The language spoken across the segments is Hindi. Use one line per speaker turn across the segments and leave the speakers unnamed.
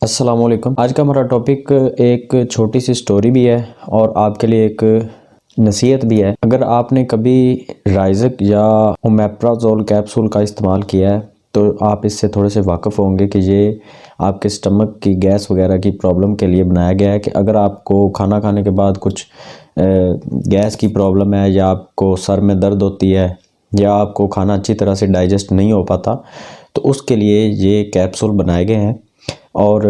अस्सलामुअलैकुम। आज का हमारा टॉपिक एक छोटी सी स्टोरी भी है और आपके लिए एक नसीहत भी है। अगर आपने कभी राइज़क या ओमेप्राज़ोल कैप्सूल का इस्तेमाल किया है तो आप इससे थोड़े से वाकिफ़ होंगे कि ये आपके स्टमक की गैस वगैरह की प्रॉब्लम के लिए बनाया गया है कि अगर आपको खाना खाने के बाद कुछ गैस की प्रॉब्लम है या आपको सर में दर्द होती है या आपको खाना अच्छी तरह से डाइजेस्ट नहीं हो पाता तो उसके लिए ये कैप्सूल बनाए गए हैं। और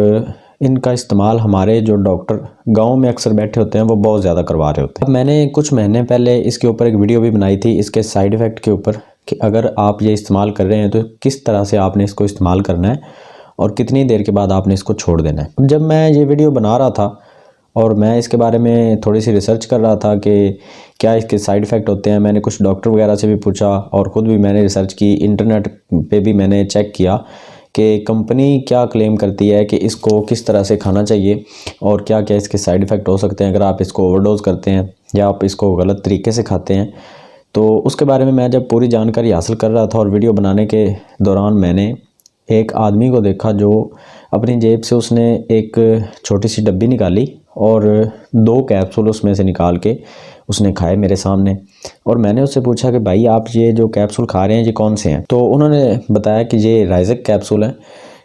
इनका इस्तेमाल हमारे जो डॉक्टर गांव में अक्सर बैठे होते हैं वो बहुत ज़्यादा करवा रहे होते हैं। अब मैंने कुछ महीने पहले इसके ऊपर एक वीडियो भी बनाई थी इसके साइड इफ़ेक्ट के ऊपर कि अगर आप ये इस्तेमाल कर रहे हैं तो किस तरह से आपने इसको इस्तेमाल करना है और कितनी देर के बाद आपने इसको छोड़ देना है। जब मैं ये वीडियो बना रहा था और मैं इसके बारे में थोड़ी सी रिसर्च कर रहा था कि क्या इसके साइड इफ़ेक्ट होते हैं, मैंने कुछ डॉक्टर वगैरह से भी पूछा और ख़ुद भी मैंने रिसर्च की, इंटरनेट पे भी मैंने चेक किया कि कंपनी क्या क्लेम करती है कि इसको किस तरह से खाना चाहिए और क्या क्या इसके साइड इफ़ेक्ट हो सकते हैं अगर आप इसको ओवरडोज़ करते हैं या आप इसको गलत तरीके से खाते हैं। तो उसके बारे में मैं जब पूरी जानकारी हासिल कर रहा था और वीडियो बनाने के दौरान मैंने एक आदमी को देखा जो अपनी जेब से उसने एक छोटी सी डब्बी निकाली और 2 कैप्सूल उसमें से निकाल के उसने खाए मेरे सामने। और मैंने उससे पूछा कि भाई आप ये जो कैप्सूल खा रहे हैं ये कौन से हैं? तो उन्होंने बताया कि ये राइज़क कैप्सूल है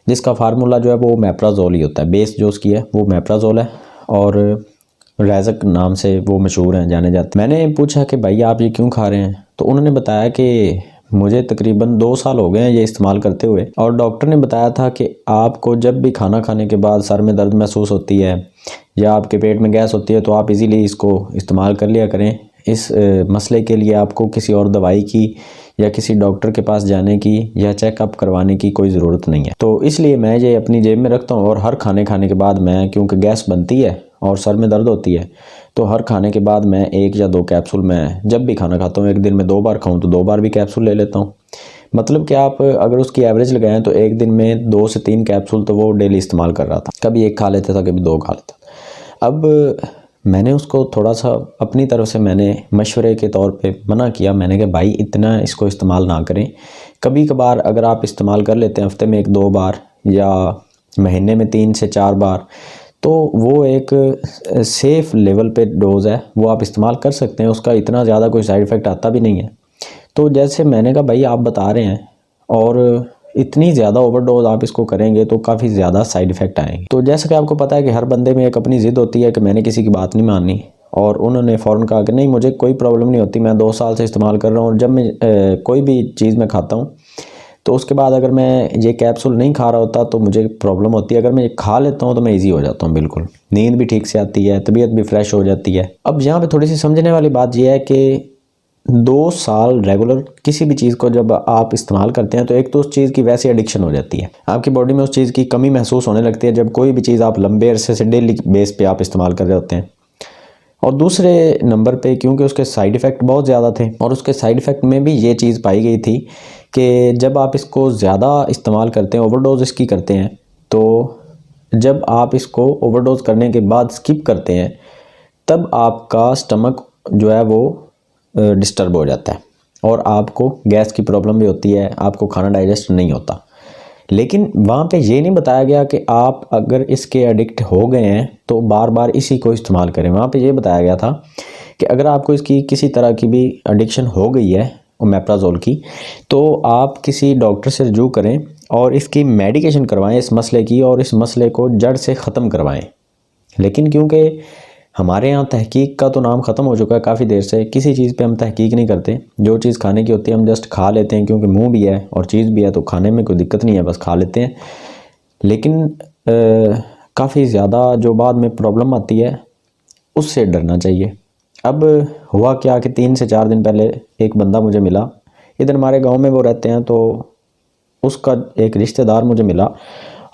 जिसका फार्मूला जो है वो ओमेप्राज़ोल ही होता है, बेस जो उसकी है वो ओमेप्राज़ोल है और राइज़क नाम से वो मशहूर हैं, जाने जाते हैं। मैंने पूछा कि भाई आप ये क्यों खा रहे हैं? तो उन्होंने बताया कि मुझे तकरीबन 2 साल हो गए हैं ये इस्तेमाल करते हुए और डॉक्टर ने बताया था कि आपको जब भी खाना खाने के बाद सर में दर्द महसूस होती है या आपके पेट में गैस होती है तो आप इजीली इसको इस्तेमाल कर लिया करें। इस मसले के लिए आपको किसी और दवाई की या किसी डॉक्टर के पास जाने की या चेकअप करवाने की कोई ज़रूरत नहीं है। तो इसलिए मैं ये अपनी जेब में रखता हूँ और हर खाने के बाद मैं, क्योंकि गैस बनती है और सर में दर्द होती है, तो हर खाने के बाद मैं 1 या 2 कैप्सूल, मैं जब भी खाना खाता हूँ, एक दिन में 2 बार खाऊँ तो 2 बार भी कैप्सूल ले लेता हूँ। मतलब कि आप अगर उसकी एवरेज लगाएं तो एक दिन में 2 से 3 कैप्सूल तो वो डेली इस्तेमाल कर रहा था। कभी 1 खा लेता था, कभी 2 खा लेता था। अब मैंने उसको थोड़ा सा अपनी तरफ से मैंने मशवरे के तौर पे मना किया। मैंने कहा भाई इतना इसको इस्तेमाल ना करें, कभी कभार अगर आप इस्तेमाल कर लेते हैं हफ्ते में 1-2 बार या महीने में 3 से 4 बार तो वो एक सेफ़ लेवल पे डोज़ है, वो आप इस्तेमाल कर सकते हैं, उसका इतना ज़्यादा कोई साइड इफ़ेक्ट आता भी नहीं है। तो जैसे मैंने कहा भाई आप बता रहे हैं और इतनी ज़्यादा ओवरडोज आप इसको करेंगे तो काफ़ी ज़्यादा साइड इफ़ेक्ट आएंगे। तो जैसा कि आपको पता है कि हर बंदे में एक अपनी ज़िद होती है कि मैंने किसी की बात नहीं माननी, और उन्होंने फ़ौरन कहा कि नहीं मुझे कोई प्रॉब्लम नहीं होती, मैं 2 साल से इस्तेमाल कर रहा हूँ। जब मैं कोई भी चीज़ मैं खाता हूँ तो उसके बाद अगर मैं ये कैप्सूल नहीं खा रहा होता तो मुझे प्रॉब्लम होती है, अगर मैं ये खा लेता हूँ तो मैं ईजी हो जाता हूँ, बिल्कुल नींद भी ठीक से आती है, तबीयत भी फ्रेश हो जाती है। अब यहाँ पे थोड़ी सी समझने वाली बात यह है कि 2 साल रेगुलर किसी भी चीज़ को जब आप इस्तेमाल करते हैं तो एक तो उस चीज़ की वैसे एडिक्शन हो जाती है, आपकी बॉडी में उस चीज़ की कमी महसूस होने लगती है जब कोई भी चीज़ आप लंबे अरसे से डेली बेस पे आप इस्तेमाल कर रहे होते हैं। और दूसरे नंबर पे क्योंकि उसके साइड इफ़ेक्ट बहुत ज़्यादा थे और उसके साइड इफ़ेक्ट में भी ये चीज़ पाई गई थी कि जब आप इसको ज़्यादा इस्तेमाल करते हैं, ओवरडोज इसकी करते हैं, तो जब आप इसको ओवरडोज करने के बाद स्किप करते हैं तब आपका स्टमक जो है वो डिस्टर्ब हो जाता है और आपको गैस की प्रॉब्लम भी होती है, आपको खाना डाइजेस्ट नहीं होता। लेकिन वहाँ पे ये नहीं बताया गया कि आप अगर इसके एडिक्ट हो गए हैं तो बार बार इसी को इस्तेमाल करें। वहाँ पे ये बताया गया था कि अगर आपको इसकी किसी तरह की भी एडिक्शन हो गई है ओमेप्राज़ोल की तो आप किसी डॉक्टर से रजू करें और इसकी मेडिकेशन करवाएं इस मसले की और इस मसले को जड़ से ख़त्म करवाएं। लेकिन क्योंकि हमारे यहाँ तहकीक का तो नाम ख़त्म हो चुका है काफ़ी देर से, किसी चीज़ पे हम तहकीक नहीं करते, जो चीज़ खाने की होती है हम जस्ट खा लेते हैं क्योंकि मुंह भी है और चीज़ भी है तो खाने में कोई दिक्कत नहीं है, बस खा लेते हैं। लेकिन काफ़ी ज़्यादा जो बाद में प्रॉब्लम आती है उससे डरना चाहिए। अब हुआ क्या कि 3 से 4 दिन पहले एक बंदा मुझे मिला, इधर हमारे गाँव में वो रहते हैं, तो उसका एक रिश्तेदार मुझे मिला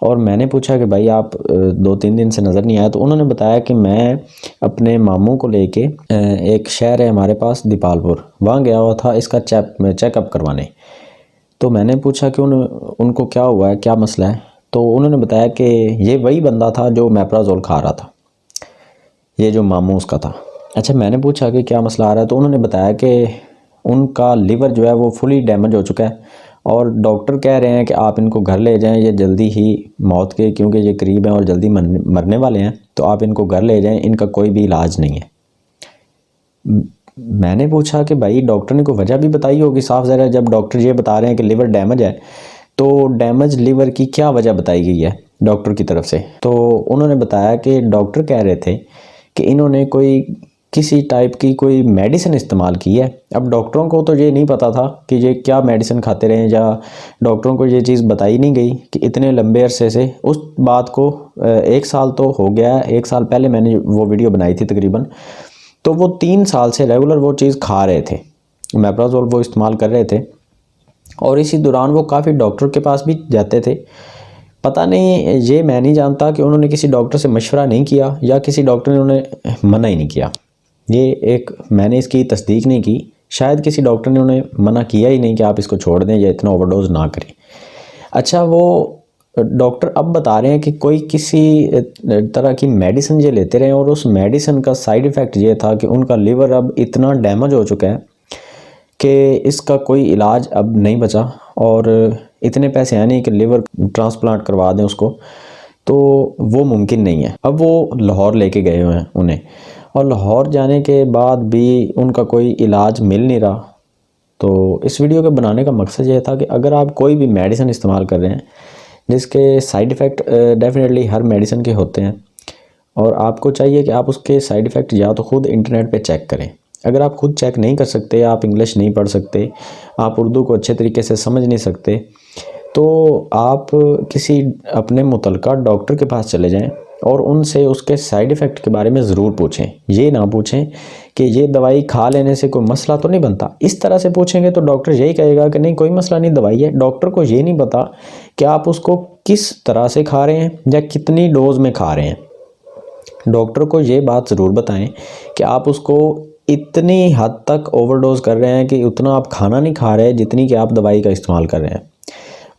और मैंने पूछा कि भाई आप 2-3 दिन से नज़र नहीं आया। तो उन्होंने बताया कि मैं अपने मामू को लेके एक शहर है हमारे पास दीपालपुर, वहाँ गया हुआ था इसका चेकअप करवाने। तो मैंने पूछा कि उनको क्या हुआ है, क्या मसला है? तो उन्होंने बताया कि ये वही बंदा था जो ओमेप्राज़ोल खा रहा था, ये जो मामू उसका था। अच्छा, मैंने पूछा कि क्या मसला आ रहा है? तो उन्होंने बताया कि उनका लीवर जो है वो फुली डैमेज हो चुका है और डॉक्टर कह रहे हैं कि आप इनको घर ले जाएं, ये जल्दी ही मौत के क्योंकि ये करीब हैं और जल्दी मरने वाले हैं, तो आप इनको घर ले जाएं, इनका कोई भी इलाज नहीं है। मैंने पूछा कि भाई डॉक्टर ने कोई वजह भी बताई होगी साफ ज़रा, जब डॉक्टर ये बता रहे हैं कि लिवर डैमेज है, तो डैमेज लिवर की क्या वजह बताई गई है डॉक्टर की तरफ से। तो उन्होंने बताया कि डॉक्टर कह रहे थे कि इन्होंने कोई किसी टाइप की कोई मेडिसिन इस्तेमाल की है। अब डॉक्टरों को तो ये नहीं पता था कि ये क्या मेडिसिन खाते रहे, या डॉक्टरों को ये चीज़ बताई नहीं गई कि इतने लंबे अरसे से, उस बात को 1 साल तो हो गया, 1 साल पहले मैंने वो वीडियो बनाई थी तकरीबन, तो वो 3 साल से रेगुलर वो चीज़ खा रहे थे, ओमेप्राज़ोल वो इस्तेमाल कर रहे थे। और इसी दौरान वो काफ़ी डॉक्टर के पास भी जाते थे। पता नहीं, ये मैं नहीं जानता कि उन्होंने किसी डॉक्टर से मशवरा नहीं किया या किसी डॉक्टर ने उन्हें मना ही नहीं किया। ये एक मैंने इसकी तस्दीक नहीं की, शायद किसी डॉक्टर ने उन्हें मना किया ही नहीं कि आप इसको छोड़ दें या इतना ओवरडोज ना करें। अच्छा, वो डॉक्टर अब बता रहे हैं कि कोई किसी तरह की मेडिसिन ये लेते रहे और उस मेडिसिन का साइड इफ़ेक्ट ये था कि उनका लिवर अब इतना डैमेज हो चुका है कि इसका कोई इलाज अब नहीं बचा, और इतने पैसे हैं नहीं कि लिवर ट्रांसप्लांट करवा दें उसको, तो वो मुमकिन नहीं है। अब वो लाहौर लेके गए हुए हैं उन्हें, और लाहौर जाने के बाद भी उनका कोई इलाज मिल नहीं रहा। तो इस वीडियो के बनाने का मकसद ये था कि अगर आप कोई भी मेडिसिन इस्तेमाल कर रहे हैं जिसके साइड इफ़ेक्ट डेफिनेटली हर मेडिसिन के होते हैं, और आपको चाहिए कि आप उसके साइड इफ़ेक्ट या तो ख़ुद इंटरनेट पे चेक करें। अगर आप खुद चेक नहीं कर सकते, आप इंग्लिश नहीं पढ़ सकते, आप उर्दू को अच्छे तरीके से समझ नहीं सकते, तो आप किसी अपने मुतल्लिका डॉक्टर के पास चले जाएं और उनसे उसके साइड इफ़ेक्ट के बारे में ज़रूर पूछें। ये ना पूछें कि ये दवाई खा लेने से कोई मसला तो नहीं बनता। इस तरह से पूछेंगे तो डॉक्टर यही कहेगा कि नहीं कोई मसला नहीं, दवाई है। डॉक्टर को ये नहीं पता कि आप उसको किस तरह से खा रहे हैं या कितनी डोज में खा रहे हैं। डॉक्टर को ये बात ज़रूर बताएं कि आप उसको इतनी हद तक ओवरडोज कर रहे हैं कि उतना आप खाना नहीं खा रहे जितनी कि आप दवाई का इस्तेमाल कर रहे हैं।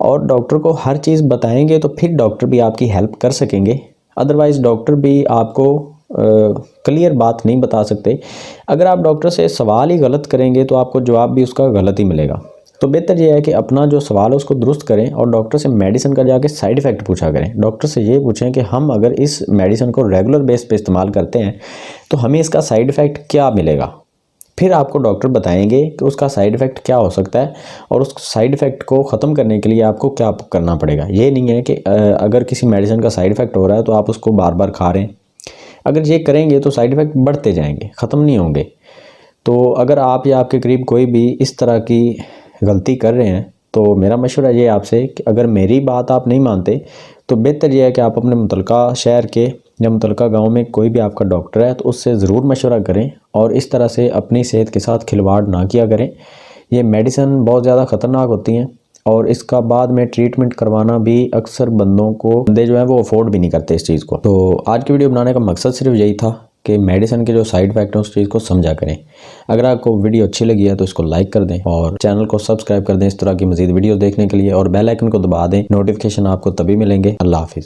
और डॉक्टर को हर चीज़ बताएंगे तो फिर डॉक्टर भी आपकी हेल्प कर सकेंगे, अदरवाइज़ डॉक्टर भी आपको क्लियर बात नहीं बता सकते। अगर आप डॉक्टर से सवाल ही गलत करेंगे तो आपको जवाब भी उसका गलत ही मिलेगा। तो बेहतर यह है कि अपना जो सवाल है उसको दुरुस्त करें और डॉक्टर से मेडिसिन का जाके साइड इफ़ेक्ट पूछा करें। डॉक्टर से ये पूछें कि हम अगर इस मेडिसिन को रेगुलर बेस पे इस्तेमाल करते हैं तो हमें इसका साइड इफ़ेक्ट क्या मिलेगा। फिर आपको डॉक्टर बताएंगे कि उसका साइड इफ़ेक्ट क्या हो सकता है और उस साइड इफ़ेक्ट को ख़त्म करने के लिए आपको क्या करना पड़ेगा। ये नहीं है कि अगर किसी मेडिसिन का साइड इफ़ेक्ट हो रहा है तो आप उसको बार बार खा रहे हैं। अगर ये करेंगे तो साइड इफ़ेक्ट बढ़ते जाएंगे, ख़त्म नहीं होंगे। तो अगर आप या आपके करीब कोई भी इस तरह की गलती कर रहे हैं तो मेरा मशवरा ये आपसे कि अगर मेरी बात आप नहीं मानते तो बेहतर यह है कि आप अपने मुतल्लिका शहर के या मुतल्लिका गांव में कोई भी आपका डॉक्टर है तो उससे ज़रूर मशवरा करें और इस तरह से अपनी सेहत के साथ खिलवाड़ ना किया करें। ये मेडिसिन बहुत ज़्यादा ख़तरनाक होती हैं और इसका बाद में ट्रीटमेंट करवाना भी अक्सर बंदे जो हैं वो अफोर्ड भी नहीं करते इस चीज़ को। तो आज की वीडियो बनाने का मकसद सिर्फ यही था कि मेडिसिन के जो साइड इफेक्ट हैं उस चीज़ को समझा करें। अगर आपको वीडियो अच्छी लगी है तो इसको लाइक कर दें और चैनल को सब्सक्राइब कर दें इस तरह की मज़ीद वीडियो देखने के लिए, और बेल आइकन को दबा दें, नोटिफिकेशन आपको तभी मिलेंगे। अल्लाह हाफिज़।